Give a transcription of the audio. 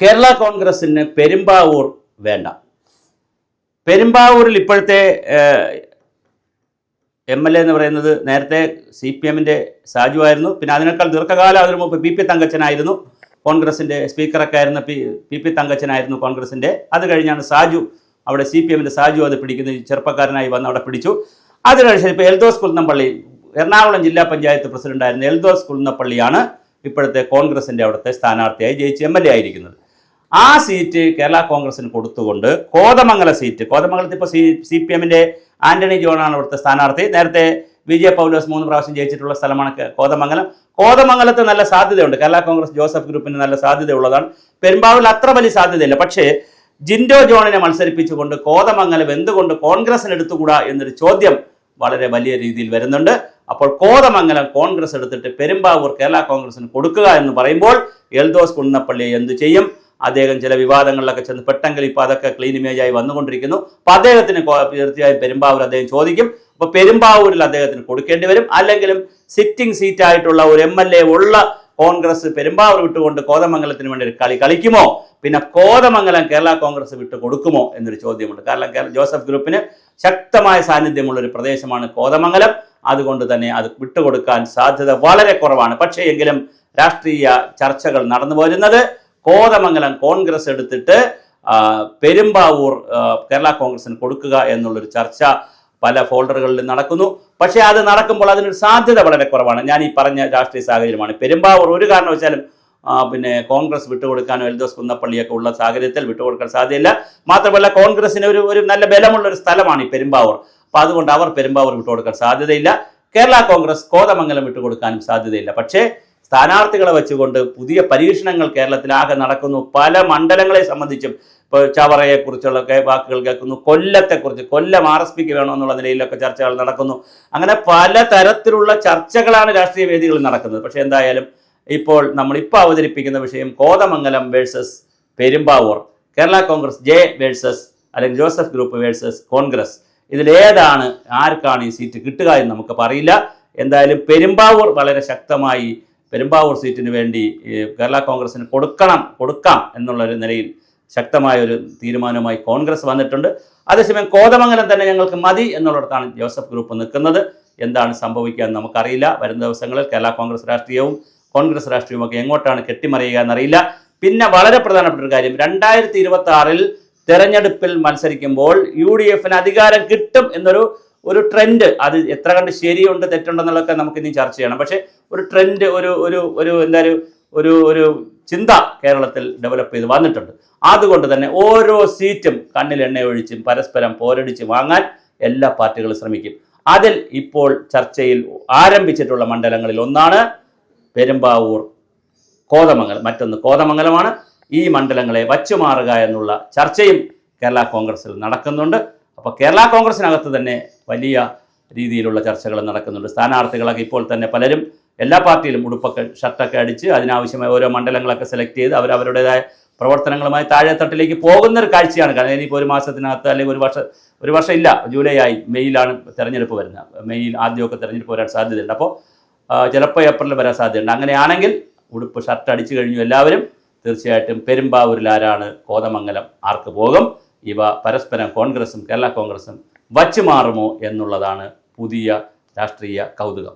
കേരള കോൺഗ്രസിന് പെരുമ്പാവൂർ വേണ്ട. പെരുമ്പാവൂരിൽ ഇപ്പോഴത്തെ MLA എന്ന് പറയുന്നത് നേരത്തെ CPM-ന്റെ സാജു ആയിരുന്നു. പിന്നെ അതിനേക്കാൾ ദീർഘകാലം അതിനു മുമ്പ് PP തങ്കച്ചനായിരുന്നു കോൺഗ്രസിൻ്റെ സ്പീക്കറൊക്കെ ആയിരുന്ന PP തങ്കച്ചനായിരുന്നു കോൺഗ്രസിൻ്റെ. അത് കഴിഞ്ഞാണ് സാജു അവിടെ CPM-ന്റെ സാജു അത് പിടിക്കുന്ന ചെറുപ്പക്കാരനായി വന്ന് അവിടെ പിടിച്ചു. അത് കഴിഞ്ഞ് ഇപ്പോൾ എൽദോസ് കുന്നപ്പള്ളി എറണാകുളം ജില്ലാ പഞ്ചായത്ത് പ്രസിഡന്റായിരുന്ന എൽദോസ് കുന്നപ്പള്ളിയാണ് ഇപ്പോഴത്തെ കോൺഗ്രസിൻ്റെ അവിടുത്തെ സ്ഥാനാർത്ഥിയായി ജയിച്ച് MLA ആയിരിക്കുന്നത്. ആ സീറ്റ് കേരള കോൺഗ്രസിന് കൊടുത്തുകൊണ്ട് കോതമംഗല സീറ്റ്, കോതമംഗലത്ത് ഇപ്പോൾ CPM-ന്റെ ആന്റണി ജോണാണ് ഇവിടുത്തെ സ്ഥാനാർത്ഥി. നേരത്തെ വിജയ പൗലോസ് 3 പ്രാവശ്യം ജയിച്ചിട്ടുള്ള സ്ഥലമാണ് കോതമംഗലം. കോതമംഗലത്ത് നല്ല സാധ്യതയുണ്ട്. കേരള കോൺഗ്രസ് ജോസഫ് ഗ്രൂപ്പിന് നല്ല സാധ്യതയുള്ളതാണ്. പെരുമ്പാവൂരിൽ അത്ര വലിയ സാധ്യതയില്ല. പക്ഷേ ജിൻഡോ ജോണിനെ മത്സരിപ്പിച്ചുകൊണ്ട് കോതമംഗലം എന്തുകൊണ്ട് കോൺഗ്രസിന് എടുത്തുകൂടാ എന്നൊരു ചോദ്യം വളരെ വലിയ രീതിയിൽ വരുന്നുണ്ട്. അപ്പോൾ കോതമംഗലം കോൺഗ്രസ് എടുത്തിട്ട് പെരുമ്പാവൂർ കേരള കോൺഗ്രസിന് കൊടുക്കുക എന്ന് പറയുമ്പോൾ എൽദോസ് കുന്നപ്പള്ളി എന്ത് ചെയ്യും? അദ്ദേഹം ചില വിവാദങ്ങളിലൊക്കെ ചെന്ന് പെട്ടെങ്കിൽ ഇപ്പോൾ അതൊക്കെ ക്ലീൻ ഇമേജായി വന്നുകൊണ്ടിരിക്കുന്നു. അപ്പോൾ അദ്ദേഹത്തിന് തീർച്ചയായും പെരുമ്പാവൂർ അദ്ദേഹം ചോദിക്കും. അപ്പോൾ പെരുമ്പാവൂരിൽ അദ്ദേഹത്തിന് കൊടുക്കേണ്ടി വരും. അല്ലെങ്കിലും സിറ്റിംഗ് സീറ്റായിട്ടുള്ള ഒരു MLA ഉള്ള കോൺഗ്രസ് പെരുമ്പാവൂർ വിട്ടുകൊണ്ട് കോതമംഗലത്തിന് വേണ്ടി ഒരു കളി കളിക്കുമോ? പിന്നെ കോതമംഗലം കേരള കോൺഗ്രസ് വിട്ട് കൊടുക്കുമോ എന്നൊരു ചോദ്യമുണ്ട്. കാരണം ജോസഫ് ഗ്രൂപ്പിന് ശക്തമായ സാന്നിധ്യമുള്ളൊരു പ്രദേശമാണ് കോതമംഗലം. അതുകൊണ്ട് തന്നെ അത് വിട്ടുകൊടുക്കാൻ സാധ്യത വളരെ കുറവാണ്. പക്ഷേ എങ്കിലും രാഷ്ട്രീയ ചർച്ചകൾ നടന്നു വരുന്നത് കോതമംഗലം കോൺഗ്രസ് എടുത്തിട്ട് പെരുമ്പാവൂർ കേരള കോൺഗ്രസിന് കൊടുക്കുക എന്നുള്ളൊരു ചർച്ച പല ഫോൾഡറുകളിൽ നടക്കുന്നു. പക്ഷേ അത് നടക്കുമ്പോൾ അതിനൊരു സാധ്യത വളരെ കുറവാണ്. ഞാൻ ഈ പറഞ്ഞ രാഷ്ട്രീയ സാഹചര്യമാണ്. പെരുമ്പാവൂർ ഒരു കാരണവശാലും പിന്നെ കോൺഗ്രസ് വിട്ടുകൊടുക്കാനോ എൽദോസ് കുന്നപ്പള്ളിയൊക്കെ ഉള്ള സാഹചര്യത്തിൽ വിട്ടുകൊടുക്കാൻ സാധ്യതയില്ല. മാത്രമല്ല കോൺഗ്രസിന് ഒരു നല്ല ബലമുള്ളൊരു സ്ഥലമാണ് ഈ പെരുമ്പാവൂർ. അപ്പോൾ അതുകൊണ്ട് അവർ പെരുമ്പാവൂർ വിട്ടുകൊടുക്കാൻ സാധ്യതയില്ല. കേരള കോൺഗ്രസ് കോതമംഗലം വിട്ടുകൊടുക്കാനും സാധ്യതയില്ല. പക്ഷേ സ്ഥാനാർത്ഥികളെ വെച്ചുകൊണ്ട് പുതിയ പരീക്ഷണങ്ങൾ കേരളത്തിലാകെ നടക്കുന്നു. പല മണ്ഡലങ്ങളെ സംബന്ധിച്ചും ഇപ്പോൾ ചവറയെക്കുറിച്ചുള്ള വാക്കുകൾ കേൾക്കുന്നു, കൊല്ലത്തെക്കുറിച്ച്, കൊല്ലം RSPക്ക് വേണമെന്നുള്ള നിലയിലൊക്കെ ചർച്ചകൾ നടക്കുന്നു. അങ്ങനെ പല തരത്തിലുള്ള ചർച്ചകളാണ് രാഷ്ട്രീയ വേദികളിൽ നടക്കുന്നത്. പക്ഷേ എന്തായാലും ഇപ്പോൾ നമ്മളിപ്പോൾ അവതരിപ്പിക്കുന്ന വിഷയം Kothamangalam versus Perumbavoor, Kerala Congress J versus അല്ലെങ്കിൽ ജോസഫ് ഗ്രൂപ്പ് വേഴ്സസ് കോൺഗ്രസ്, ഇതിലേതാണ് ആർക്കാണ് ഈ സീറ്റ് കിട്ടുക എന്ന് നമുക്ക് പറയില്ല. എന്തായാലും പെരുമ്പാവൂർ വളരെ ശക്തമായി പെരുമ്പാവൂർ സീറ്റിന് വേണ്ടി കേരള കോൺഗ്രസിന് കൊടുക്കാം എന്നുള്ളൊരു നിലയിൽ ശക്തമായൊരു തീരുമാനവുമായി കോൺഗ്രസ് വന്നിട്ടുണ്ട്. അതേസമയം കോതമംഗലം തന്നെ ഞങ്ങൾക്ക് മതി എന്നുള്ളിടത്താണ് ജോസഫ് ഗ്രൂപ്പ് നിൽക്കുന്നത്. എന്താണ് സംഭവിക്കുക എന്ന് നമുക്കറിയില്ല. വരുന്ന ദിവസങ്ങളിൽ കേരള കോൺഗ്രസ് രാഷ്ട്രീയവും കോൺഗ്രസ് രാഷ്ട്രീയവും ഒക്കെ എങ്ങോട്ടാണ് കെട്ടിമറിയുക എന്നറിയില്ല. പിന്നെ വളരെ പ്രധാനപ്പെട്ട ഒരു കാര്യം, 2026 തെരഞ്ഞെടുപ്പിൽ മത്സരിക്കുമ്പോൾ UDF-ന് അധികാരം കിട്ടും എന്നൊരു ട്രെൻഡ്, അത് എത്ര കണ്ട് ശരിയുണ്ട് തെറ്റുണ്ടെന്നുള്ളതൊക്കെ നമുക്ക് ഇനി ചർച്ച ചെയ്യണം. പക്ഷേ ഒരു ട്രെൻഡ്, ഒരു ചിന്ത കേരളത്തിൽ ഡെവലപ്പ് ചെയ്ത് വന്നിട്ടുണ്ട്. അതുകൊണ്ട് തന്നെ ഓരോ സീറ്റും കണ്ണിൽ എണ്ണയൊഴിച്ചും പരസ്പരം പോരടിച്ച് വാങ്ങാൻ എല്ലാ പാർട്ടികളും ശ്രമിക്കും. അതിൽ ഇപ്പോൾ ചർച്ചയിൽ ആരംഭിച്ചിട്ടുള്ള മണ്ഡലങ്ങളിൽ ഒന്നാണ് പെരുമ്പാവൂർ, കോതമംഗലം. മറ്റൊന്ന് കോതമംഗലമാണ്. ഈ മണ്ഡലങ്ങളെ വച്ചുമാറുക എന്നുള്ള ചർച്ചയും കേരള കോൺഗ്രസിൽ നടക്കുന്നുണ്ട്. അപ്പോൾ കേരള കോൺഗ്രസിനകത്ത് തന്നെ വലിയ രീതിയിലുള്ള ചർച്ചകൾ നടക്കുന്നുണ്ട്. സ്ഥാനാർത്ഥികളൊക്കെ ഇപ്പോൾ തന്നെ പലരും എല്ലാ പാർട്ടിയിലും ഉടുപ്പൊക്കെ ഷർട്ടൊക്കെ അടിച്ച് അതിനാവശ്യമായ ഓരോ മണ്ഡലങ്ങളൊക്കെ സെലക്ട് ചെയ്ത് അവരവരുടേതായ പ്രവർത്തനങ്ങളുമായി താഴെത്തട്ടിലേക്ക് പോകുന്നൊരു കാഴ്ചയാണ്. കാരണം ഇനിയിപ്പോൾ ഒരു മാസത്തിനകത്ത് അല്ലെങ്കിൽ ഒരു വർഷം ഇല്ല, ജൂലൈ ആയി, മെയ്യിലാണ് തെരഞ്ഞെടുപ്പ് വരുന്നത്. മെയ്യിൽ ആദ്യമൊക്കെ തെരഞ്ഞെടുപ്പ് വരാൻ സാധ്യതയുണ്ട്. അപ്പോൾ ചിലപ്പോൾ ഏപ്രിലിൽ വരാൻ സാധ്യതയുണ്ട്. അങ്ങനെയാണെങ്കിൽ ഉടുപ്പ് ഷർട്ട് അടിച്ചു കഴിഞ്ഞു എല്ലാവരും, തീർച്ചയായിട്ടും പെരുമ്പാവൂരിൽ ആരാണ്, കോതമംഗലം ആർക്ക് പോകും? ഇവ പരസ്പരം കോൺഗ്രസും കേരള കോൺഗ്രസും വച്ചുമാറുമോ എന്നുള്ളതാണ് പുതിയ രാഷ്ട്രീയ കൗതുകം.